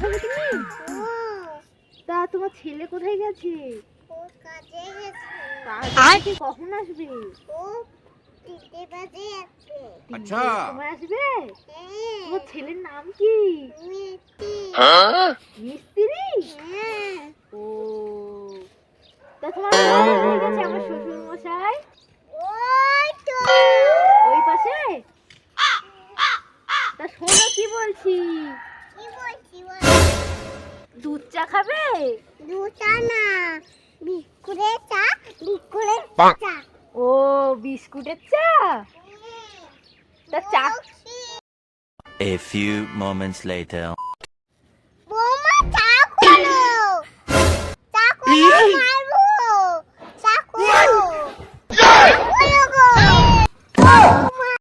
খাবে তুমি? তা তোমার ছেলে কোথায় গেছে? ও কাজে গেছে। কাজে কখন আসবে? ও 3টে বাজে আসবে। আচ্ছা সময় আসবে? হ্যাঁ। তোমার ছেলের নাম কি? মিষ্টি। মিস্ত্রি? হ্যাঁ। ও তা তোমার বাবা কোথায় গেছে আমার শ্বশুর মশাই? ওই তো। ওই পাশে? তা শোনো কি বলছি, কি বলছি বল? দুধ চা খাবে? দুটা না, বিস্কুটের চা, বিস্কুটের চা। ও বিস্কুটের চা? তা চা A few moments later. বৌমা চা করো। চা করো মা